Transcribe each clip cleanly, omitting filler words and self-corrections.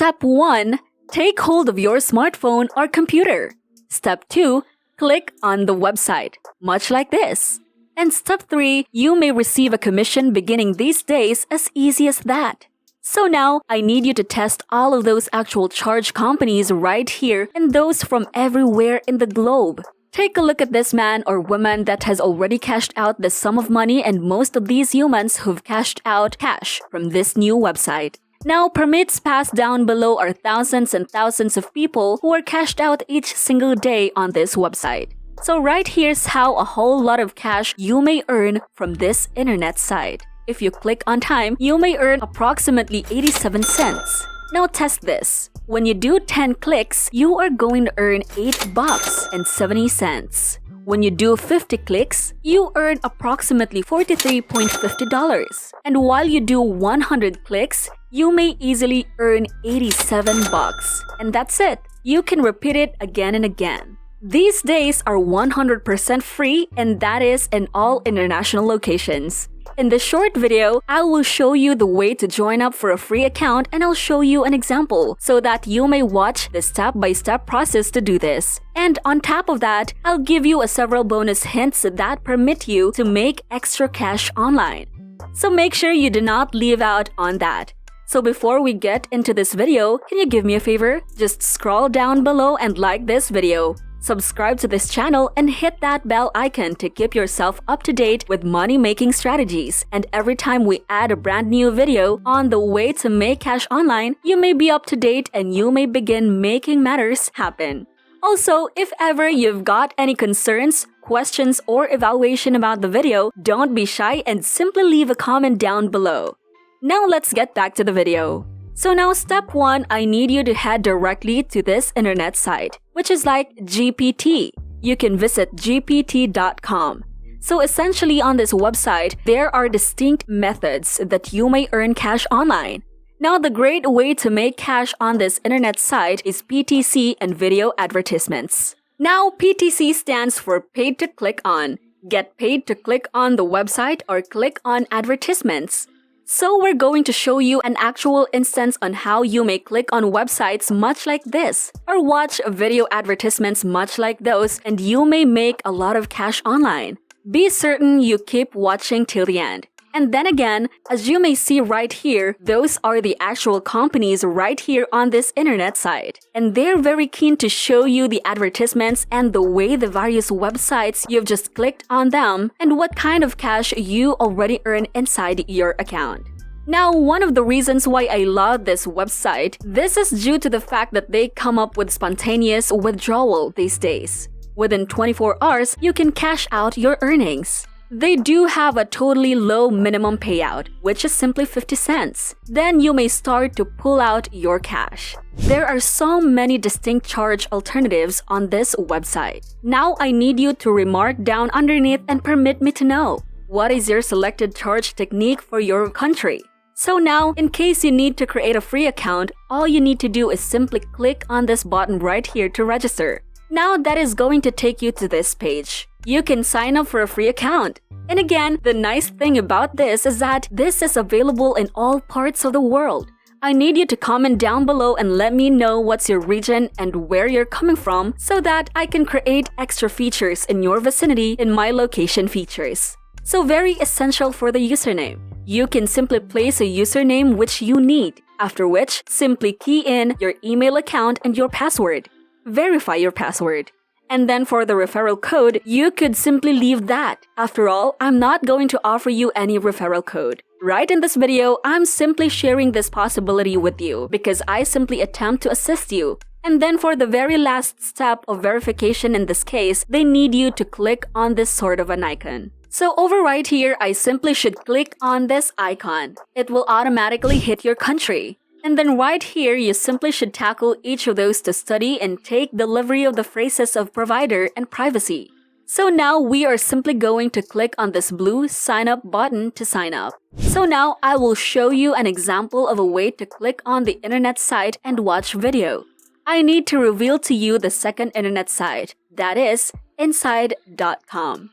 Step 1. Take hold of your smartphone or computer. Step 2. Click on the website, much like this. And step 3, you may receive a commission beginning these days as easy as that. So now, I need you to test all of those actual charge companies right here and those from everywhere in the globe. Take a look at this man or woman that has already cashed out this sum of money and most of these humans who've cashed out cash from this new website. Now, permits passed down below are thousands and thousands of people who are cashed out each single day on this website. So right here's how a whole lot of cash you may earn from this internet site. If you click on time, you may earn approximately 87 cents. Now test this. When you do 10 clicks, you are going to earn $8.70. When you do 50 clicks, you earn approximately $43.50. And while you do 100 clicks, you may easily earn $87. And that's it. You can repeat it again and again. These days are 100% free, and that is in all international locations. In this short video, I will show you the way to join up for a free account, and I'll show you an example so that you may watch the step-by-step process to do this. And on top of that, I'll give you several bonus hints that permit you to make extra cash online. So make sure you do not leave out on that. So before we get into this video, can you give me a favor? Just scroll down below and like this video. Subscribe to this channel and hit that bell icon to keep yourself up to date with money-making strategies. And every time we add a brand new video on the way to make cash online, you may be up to date and you may begin making matters happen. Also, if ever you've got any concerns, questions, or evaluation about the video, don't be shy and simply leave a comment down below. Now let's get back to the video. So now step 1, I need you to head directly to this internet site, which is like GPT. You can visit gpt.com. So essentially on this website, there are distinct methods that you may earn cash online. Now the great way to make cash on this internet site is PTC and video advertisements. Now PTC stands for paid to click on. Get paid to click on the website or click on advertisements. So we're going to show you an actual instance on how you may click on websites much like this or watch video advertisements much like those, and you may make a lot of cash online. Be certain you keep watching till the end. And then again, as you may see right here, those are the actual companies right here on this internet site. And they're very keen to show you the advertisements and the way the various websites you've just clicked on them and what kind of cash you already earn inside your account. Now, one of the reasons why I love this website, this is due to the fact that they come up with spontaneous withdrawal these days. Within 24 hours, you can cash out your earnings. They do have a totally low minimum payout, which is simply 50 cents. Then you may start to pull out your cash. There are so many distinct charge alternatives on this website. Now I need you to remark down underneath and permit me to know, what is your selected charge technique for your country? So now, in case you need to create a free account, all you need to do is simply click on this button right here to register. Now that is going to take you to this page. You can sign up for a free account. And again, the nice thing about this is that this is available in all parts of the world. I need you to comment down below and let me know what's your region and where you're coming from so that I can create extra features in your vicinity in my location features. So very essential for the username. You can simply place a username which you need, after which simply key in your email account and your password. Verify your password. And then for the referral code, you could simply leave that. After all, I'm not going to offer you any referral code. Right in this video, I'm simply sharing this possibility with you because I simply attempt to assist you. And then for the very last step of verification in this case, they need you to click on this sort of an icon. So over right here, I simply should click on this icon. It will automatically hit your country. And then right here, you simply should tackle each of those to study and take delivery of the phrases of provider and privacy. So now we are simply going to click on this blue sign up button to sign up. So now I will show you an example of a way to click on the internet site and watch video. I need to reveal to you the second internet site, that is inside.com.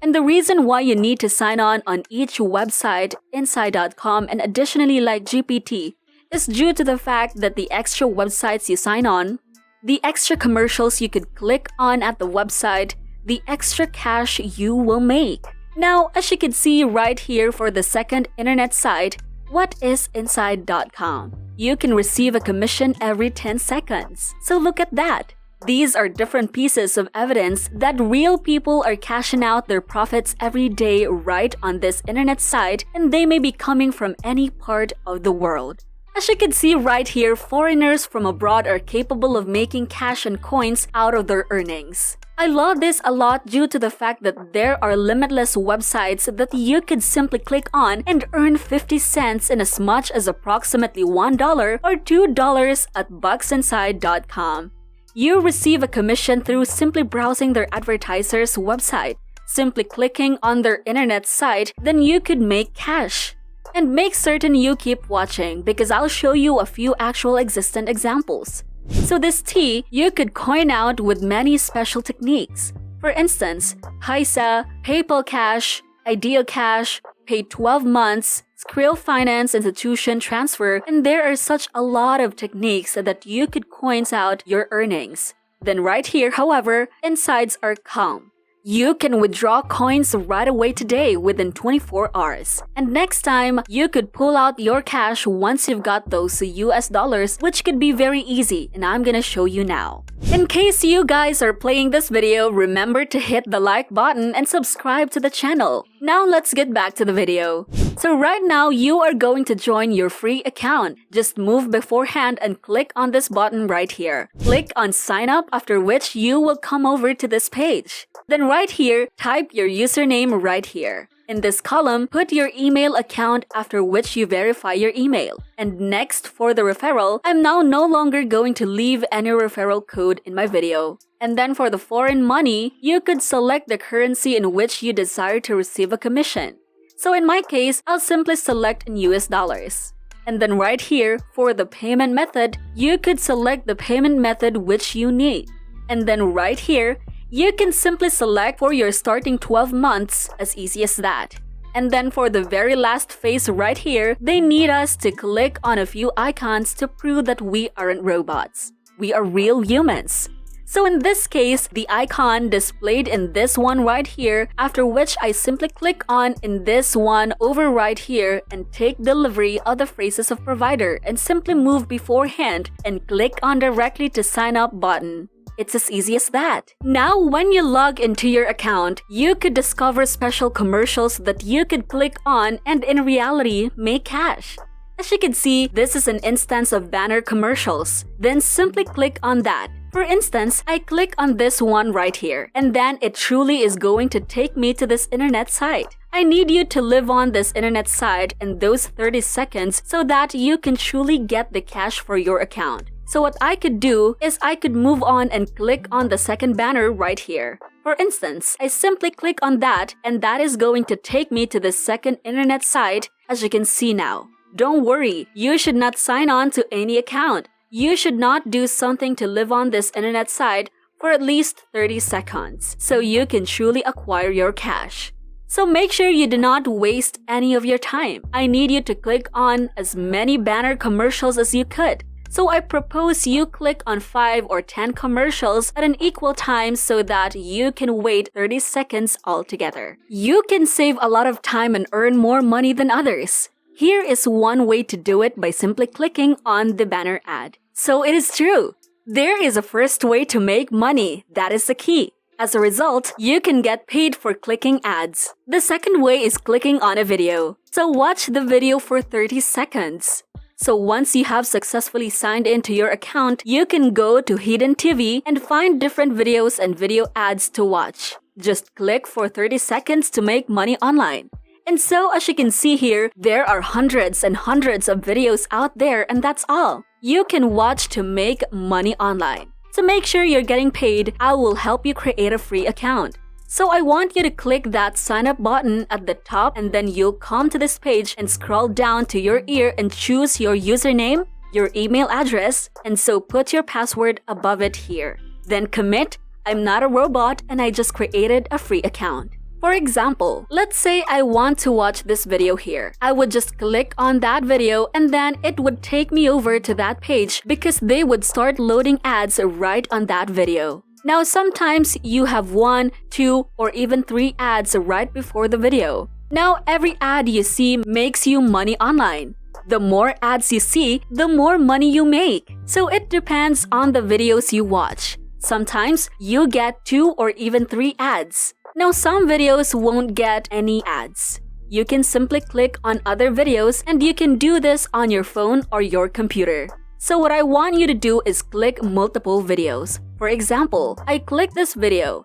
And the reason why you need to sign on each website, inside.com and additionally like GPT, is due to the fact that the extra websites you sign on, the extra commercials you could click on at the website, the extra cash you will make. Now, as you can see right here for the second internet site, what is inside.com? You can receive a commission every 10 seconds. So look at that. These are different pieces of evidence that real people are cashing out their profits every day right on this internet site, and they may be coming from any part of the world. As you can see right here, foreigners from abroad are capable of making cash and coins out of their earnings. I love this a lot due to the fact that there are limitless websites that you could simply click on and earn 50 cents in as much as approximately $1 or $2 at bucksinside.com. You receive a commission through simply browsing their advertiser's website. Simply clicking on their internet site, then you could make cash. And make certain you keep watching because I'll show you a few actual existent examples. So this tea, you could coin out with many special techniques. For instance, Paisa, PayPal Cash, Ideal Cash, Pay 12 months, Skrill Finance Institution Transfer, and there are such a lot of techniques that you could coins out your earnings. Then right here, however, insides are calm. You can withdraw coins right away today within 24 hours. And next time, you could pull out your cash once you've got those US dollars, which could be very easy, and I'm gonna show you now. In case you guys are playing this video, remember to hit the like button and subscribe to the channel. Now let's get back to the video. So right now, you are going to join your free account. Just move beforehand and click on this button right here. Click on sign up, after which you will come over to this page. Then right here, type your username right here. In this column, put your email account, after which you verify your email. And next, for the referral, I'm now no longer going to leave any referral code in my video. And then for the foreign money, you could select the currency in which you desire to receive a commission. So in my case, I'll simply select in US dollars. And then right here, for the payment method, you could select the payment method which you need. And then right here, you can simply select for your starting 12 months, as easy as that. And then for the very last phase right here, they need us to click on a few icons to prove that we aren't robots. We are real humans. So in this case, the icon displayed in this one right here, after which I simply click on in this one over right here and take delivery of the phrases of provider and simply move beforehand and click on directly to sign up button. It's as easy as that. Now, when you log into your account, you could discover special commercials that you could click on and in reality make cash. As you can see, this is an instance of banner commercials. Then simply click on that. For instance, I click on this one right here, and then it truly is going to take me to this internet site. I need you to live on this internet site in those 30 seconds so that you can truly get the cash for your account. So what I could do is I could move on and click on the second banner right here. For instance, I simply click on that, and that is going to take me to the second internet site, as you can see now. Don't worry, you should not sign on to any account. You should not do something to live on this internet site for at least 30 seconds, so you can truly acquire your cash. So make sure you do not waste any of your time. I need you to click on as many banner commercials as you could. So I propose you click on 5 or 10 commercials at an equal time so that you can wait 30 seconds altogether. You can save a lot of time and earn more money than others. Here is one way to do it by simply clicking on the banner ad. So it is true. There is a first way to make money. That is the key. As a result, you can get paid for clicking ads. The second way is clicking on a video. So watch the video for 30 seconds. So once you have successfully signed into your account, you can go to Hidden TV and find different videos and video ads to watch. Just click for 30 seconds to make money online. And so as you can see here, there are hundreds and hundreds of videos out there, and that's all you can watch to make money online. To make sure you're getting paid, I will help you create a free account. So I want you to click that sign up button at the top, and then you'll come to this page and scroll down to your ear and choose your username, your email address, and so put your password above it here. Then commit. I'm not a robot and I just created a free account. For example, let's say I want to watch this video here. I would just click on that video and then it would take me over to that page because they would start loading ads right on that video. Now sometimes you have 1, 2, or even 3 ads right before the video. Now every ad you see makes you money online. The more ads you see, the more money you make. So it depends on the videos you watch. Sometimes you get 2 or even 3 ads. Now some videos won't get any ads. You can simply click on other videos and you can do this on your phone or your computer. So what I want you to do is click multiple videos. For example, I click this video,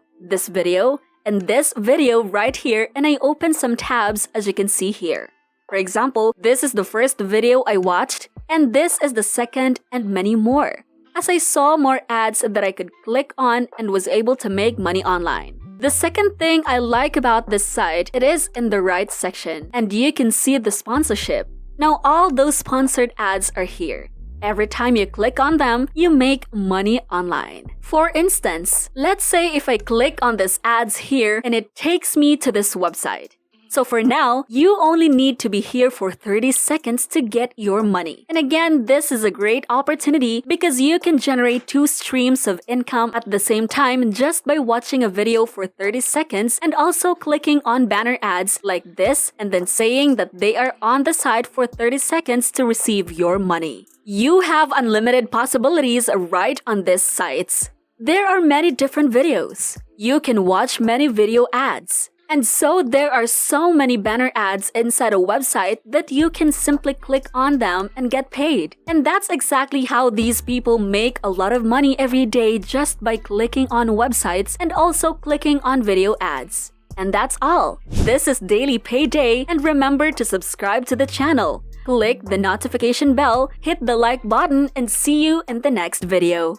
and this video right here, and I open some tabs as you can see here. For example, this is the first video I watched, and this is the second, and many more. As I saw more ads that I could click on and was able to make money online. The second thing I like about this site, it is in the right section, and you can see the sponsorship. Now all those sponsored ads are here. Every time you click on them, you make money online. For instance, let's say if I click on this ads here and it takes me to this website. So for now, you only need to be here for 30 seconds to get your money. And again, this is a great opportunity because you can generate 2 streams of income at the same time just by watching a video for 30 seconds and also clicking on banner ads like this and then saying that they are on the site for 30 seconds to receive your money. You have unlimited possibilities right on these sites. There are many different videos. You can watch many video ads. And so there are so many banner ads inside a website that you can simply click on them and get paid. And that's exactly how these people make a lot of money every day just by clicking on websites and also clicking on video ads. And that's all. This is Daily Payday, and remember to subscribe to the channel. Click the notification bell, hit the like button, and see you in the next video.